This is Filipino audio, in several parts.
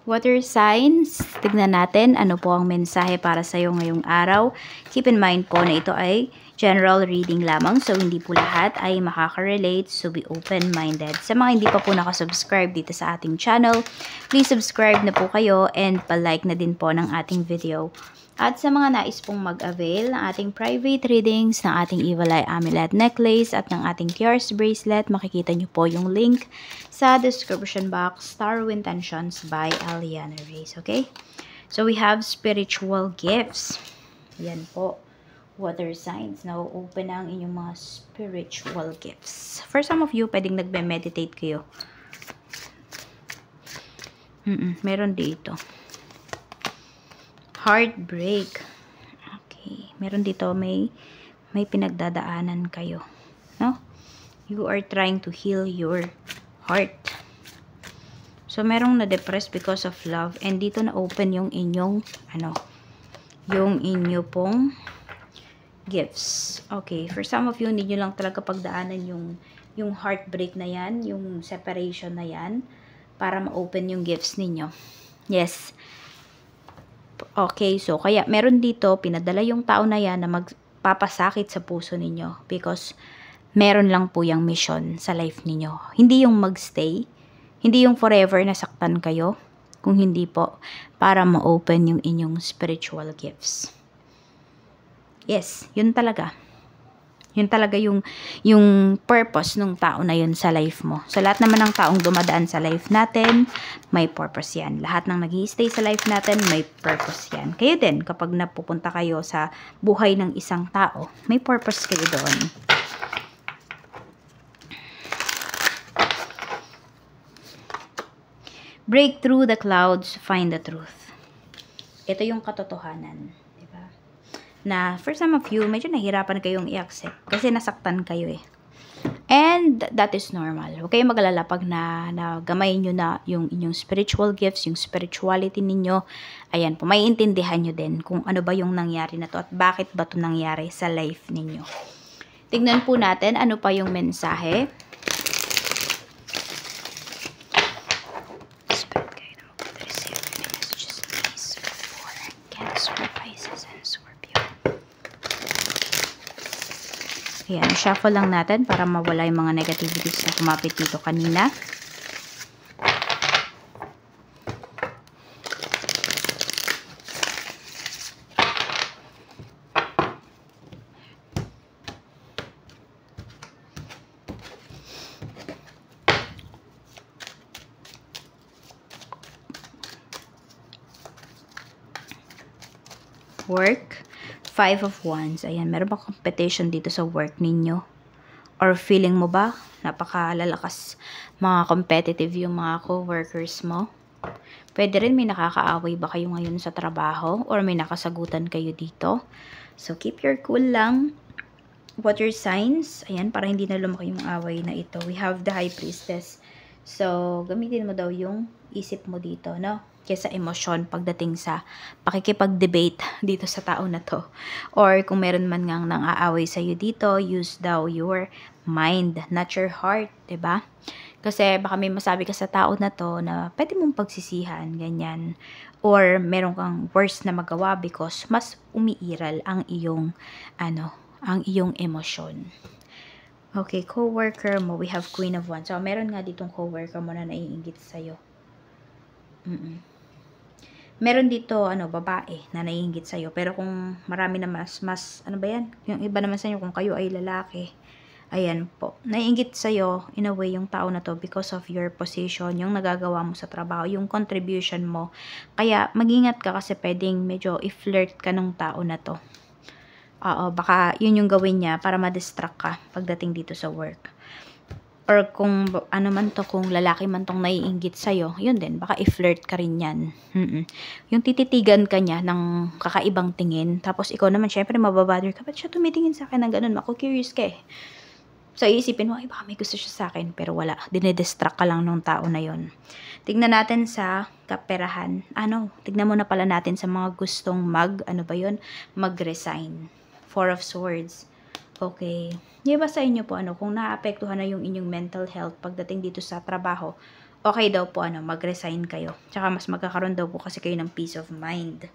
Water signs, tignan natin ano po ang mensahe para sa iyo ngayong araw. Keep in mind po na ito ay general reading lamang, so hindi po lahat ay makaka-relate, so be open-minded. Sa mga hindi pa po nakasubscribe dito sa ating channel, please subscribe na po kayo and palike na din po ng ating video. At sa mga nais pong mag-avail ng ating private readings, ng ating Evil Eye Amulet Necklace at ng ating Tears Bracelet, makikita nyo po yung link sa description box. Tarot Intentions by Eliana Reyes, okay? So we have spiritual gifts. Yan po. Water signs. Now, open na ang inyong mga spiritual gifts. For some of you, pwedeng nagme-meditate kayo. Meron dito. Heartbreak. Okay. Meron dito, may pinagdadaanan kayo. No? You are trying to heal your heart. So, merong na-depress because of love. And dito na-open yung inyong, yung inyo pong gifts. Okay. For some of you, hindi nyo lang talaga pagdaanan yung heartbreak na yan, yung separation na yan, para ma-open yung gifts ninyo. Yes. Okay, so kaya meron dito, pinadala yung tao na yan na magpapasakit sa puso ninyo because meron lang po yung mission sa life ninyo. Hindi yung magstay, hindi yung forever na saktan kayo, kung hindi po, para ma-open yung inyong spiritual gifts. Yes, yun talaga. Yun talaga yung purpose ng tao na yun sa life mo. So, lahat naman ng taong dumadaan sa life natin, may purpose yan. Lahat ng nag-i-stay sa life natin, may purpose yan. Kayo din, kapag napupunta kayo sa buhay ng isang tao, may purpose kayo doon. Break through the clouds, find the truth. Ito yung katotohanan. Na for some of you, medyo nahirapan kayong i-accept kasi nasaktan kayo eh. And that is normal. Huwag kayong mag-alala pag nagamayin nyo na yung inyong spiritual gifts, yung spirituality ninyo. Ayan po, maiintindihan nyo din kung ano ba yung nangyari na to at bakit ba to nangyari sa life ninyo. Tignan po natin ano pa yung mensahe. Spirit guide, receive messages, please, for Cancer, Pisces, and Scorpio. Ayan, shuffle lang natin para mawala yung mga negativities na kumapit dito kanina. Work. 5 of Wands. Ayan, meron ba competition dito sa work ninyo? Or feeling mo ba napakalalakas mga competitive yung mga co-workers mo? Pwede rin may nakakaaway ba kayo ngayon sa trabaho? Or may nakasagutan kayo dito? So, keep your cool lang. Water signs. Ayan, para hindi na lumaki yung away na ito. We have the High Priestess. So, gamitin mo daw yung isip mo dito, no? Kesa emosyon pagdating sa pakikipag-debate dito sa tao na to. Or kung meron man ngang nang-aaway sa'yo dito, use daw your mind, not your heart, diba? Kasi baka may masabi ka sa tao na to na pwede mong pagsisihan, ganyan. Or meron kang worse na magawa because mas umiiral ang iyong, ang iyong emosyon. Okay, co-worker mo, we have Queen of Wands. So, meron nga ditong co-worker mo na naiinggit sa'yo. Meron dito, babae na naiinggit sa'yo. Pero kung marami na mas, ano ba yan? Yung iba naman sa'yo, kung kayo ay lalaki. Ayan po. Naiinggit sa'yo, in a way, yung tao na to because of your position, yung nagagawa mo sa trabaho, yung contribution mo. Kaya, mag-ingat ka kasi pwedeng medyo i-flirt ka ng tao na to. Baka yun yung gawin niya para ma-distract ka pagdating dito sa work. Or kung ano man to, kung lalaki man tong naiinggit sa'yo, yun din, baka i-flirt ka rin yan. Yung tititigan ka niya ng kakaibang tingin, tapos ikaw naman, syempre, mababother ka, ba't siya tumitingin sa akin ng ganun? Mako-curious ka eh. So, iisipin mo, ay, baka may gusto siya sa akin, pero wala. Dinidistract ka lang ng tao na yun. Tignan natin sa kaperahan. Tignan mo na pala natin sa mga gustong mag-resign. 4 of Swords. Okay. Di ba sa inyo po, kung naapektuhan na yung inyong mental health pagdating dito sa trabaho, okay daw po, mag-resign kayo. Tsaka mas magkakaroon daw po kasi kayo ng peace of mind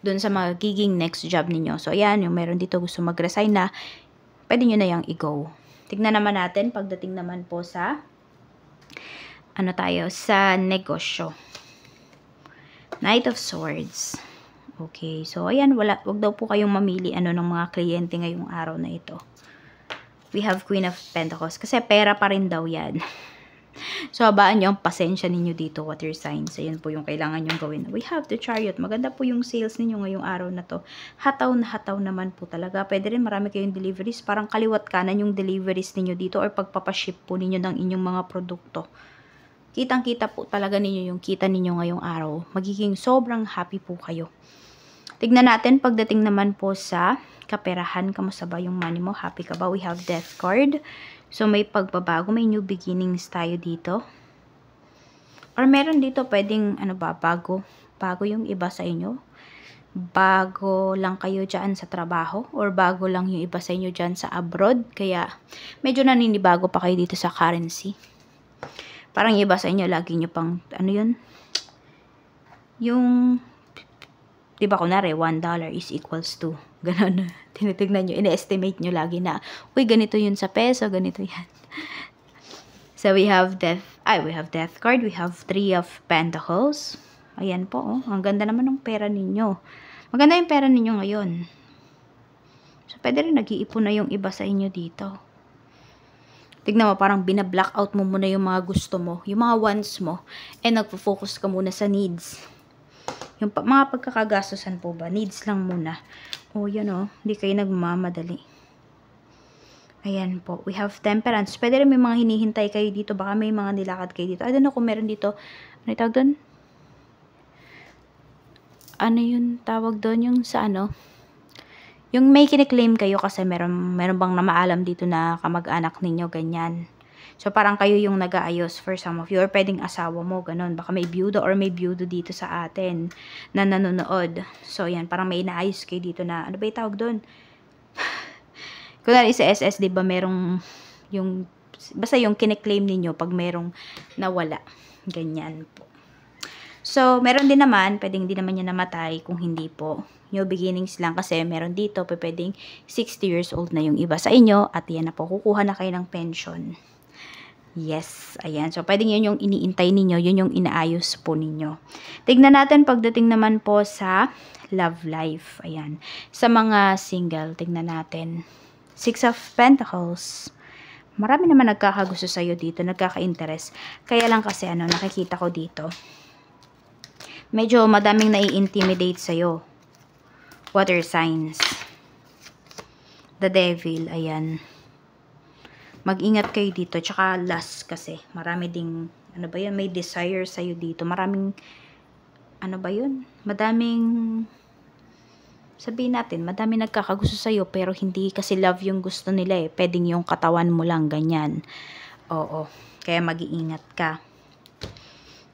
dun sa magiging next job ninyo. So, ayan, yung meron dito gusto mag-resign na, pwede nyo na yung i-go. Tignan naman natin, pagdating naman po sa, sa negosyo. Knight of Swords. Okay, so, ayan, wag daw po kayong mamili, ng mga kliyente ngayong araw na ito. We have Queen of Pentacles, kasi pera pa rin daw yan. So, habaan nyo ang pasensya ninyo dito, water signs. Ayan po yung kailangan nyo gawin. We have the Chariot. Maganda po yung sales ninyo ngayong araw na to. Hataw na hataw naman po talaga. Pwede rin marami kayong deliveries. Parang kaliwat kanan yung deliveries ninyo dito or pagpapaship po ninyo ng inyong mga produkto. Kitang-kita po talaga ninyo yung kita ninyo ngayong araw. Magiging sobrang happy po kayo. Tignan natin pagdating naman po sa kaperahan. Kamusta ba yung money mo? Happy ka ba? We have Death card. So, may pagbabago, may new beginnings tayo dito. Or meron dito pwedeng, bago yung iba sa inyo. Bago lang kayo dyan sa trabaho. Or bago lang yung iba sa inyo dyan sa abroad. Kaya, medyo naninibago pa kayo dito sa currency. Parang iba sa inyo, lagi nyo pang, yung, diba kunwari, $1 is equals to, ganun. Tinitignan nyo, ina-estimate nyo lagi na, uy, ganito yun sa peso, ganito yan. So, we have Death card, we have 3 of Pentacles. Ayan po, oh. Ang ganda naman ng pera ninyo. Maganda yung pera ninyo ngayon. So, pwede rin nag-iipon na yung iba sa inyo dito. Tignan mo, parang bina-blackout mo muna yung mga gusto mo, yung mga wants mo, and nagpo-focus ka muna sa needs. Yung mga pagkakagastosan po ba, needs lang muna. O, yan o, hindi kayo nagmamadali. Ayan po, we have Temperance. Pwede rin may mga hinihintay kayo dito, baka may mga nilakad kayo dito. I don't know kung meron dito, ano tawag doon? Ano yung tawag doon? Yung sa yung may kiniklaim kayo kasi meron bang namaalam dito na kamag-anak ninyo, ganyan. So, parang kayo yung nag-aayos for some of you. Or pwedeng asawa mo, ganun. Baka may byudo or may byudo dito sa atin na nanonood. So, yan. Parang may inaayos kayo dito na, ano ba yung tawag doon? Kunwari sa SS, diba, merong yung, basta yung kiniklaim ninyo pag merong nawala. Ganyan po. So, meron din naman, pwedeng hindi naman niya namatay kung hindi po. New beginnings lang kasi meron dito, pwedeng 60 years old na yung iba sa inyo at yan na po, kukuha na kayo ng pension. Yes, ayan. So, pwedeng yun yung iniintay ninyo, yun yung inaayos po ninyo. Tignan natin pagdating naman po sa love life. Ayan. Sa mga single, tignan natin. 6 of Pentacles. Marami naman nagkakagusto sa'yo dito, nagkaka-interest. Kaya lang kasi, nakikita ko dito. Medyo madaming nai-intimidate sa'yo. Water signs. The Devil, ayan. Mag-ingat kayo dito. Tsaka lust kasi. Marami ding, may desire sa'yo dito. Maraming, madaming, sabihin natin, madaming nagkakagusto sa'yo, pero hindi kasi love yung gusto nila eh. Pwedeng yung katawan mo lang, ganyan. Oo. Kaya mag-iingat ka.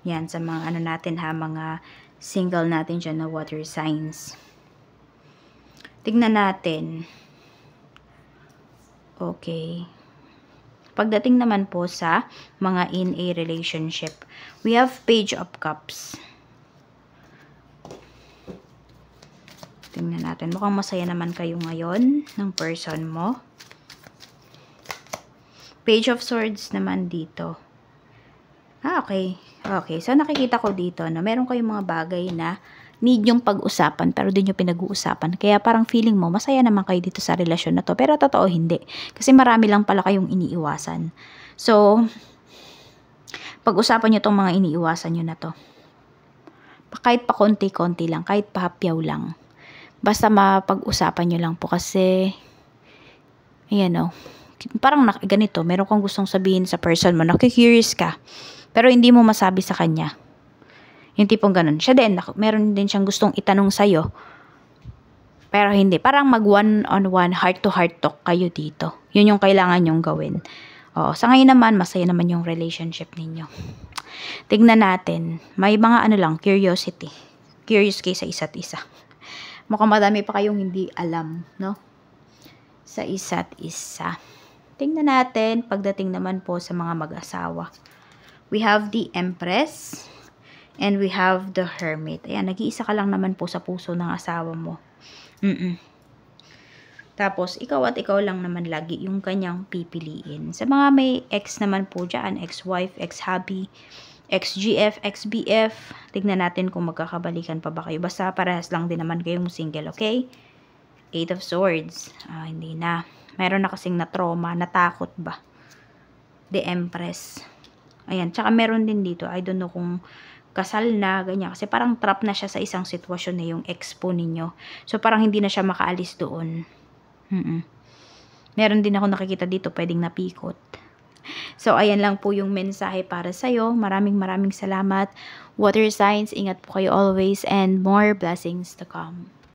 Yan, sa mga natin ha, mga single natin dyan na water signs. Tignan natin. Okay. Pagdating naman po sa mga in a relationship, we have Page of Cups. Tingnan natin. Mukhang masaya naman kayo ngayon ng person mo. Page of Swords naman dito. Okay. Okay. So, nakikita ko dito na meron kayong mga bagay na need yung pag-usapan pero din yung pinag-uusapan. Kaya parang feeling mo, masaya naman kayo dito sa relasyon na to. Pero totoo hindi. Kasi marami lang pala kayong iniiwasan. So, pag-usapan nyo tong mga iniiwasan nyo na to. Kahit pa konti-konti lang, kahit pa hapyaw lang. Basta mapag-usapan nyo lang po kasi, ayan o, parang ganito, meron kang gustong sabihin sa person mo, nakikurious ka, pero hindi mo masabi sa kanya. Yung tipong ganun. Siya din, meron din siyang gustong itanong sa'yo. Pero hindi. Parang mag one-on-one, heart-to-heart talk kayo dito. Yun yung kailangan nyong gawin. Oo. Sa ngayon naman, masaya naman yung relationship ninyo. Tignan natin. May mga curiosity. Curious kayo sa isa't isa. Mukhang madami pa kayong hindi alam, no? Sa isa't isa. Tignan natin, pagdating naman po sa mga mag-asawa. We have the Empress. And we have the Hermit. Ayan, nag-iisa ka lang naman po sa puso ng asawa mo. Tapos, ikaw at ikaw lang naman lagi yung kanyang pipiliin. Sa mga may ex naman po dyan, ex-wife, ex-hubby, ex-GF, ex-BF, tignan natin kung magkakabalikan pa ba kayo. Basta parehas lang din naman kayong single, okay? Eight of Swords. Hindi na. Meron na kasing na-trauma, natakot ba? The Empress. Ayan, tsaka meron din dito. I don't know kung kasal na, ganyan. Kasi parang trap na siya sa isang sitwasyon na yung ex po ninyo. So, parang hindi na siya makaalis doon. Meron din ako nakikita dito, pwedeng napikot. So, ayan lang po yung mensahe para sa'yo. Maraming salamat. Water signs, ingat po kayo always and more blessings to come.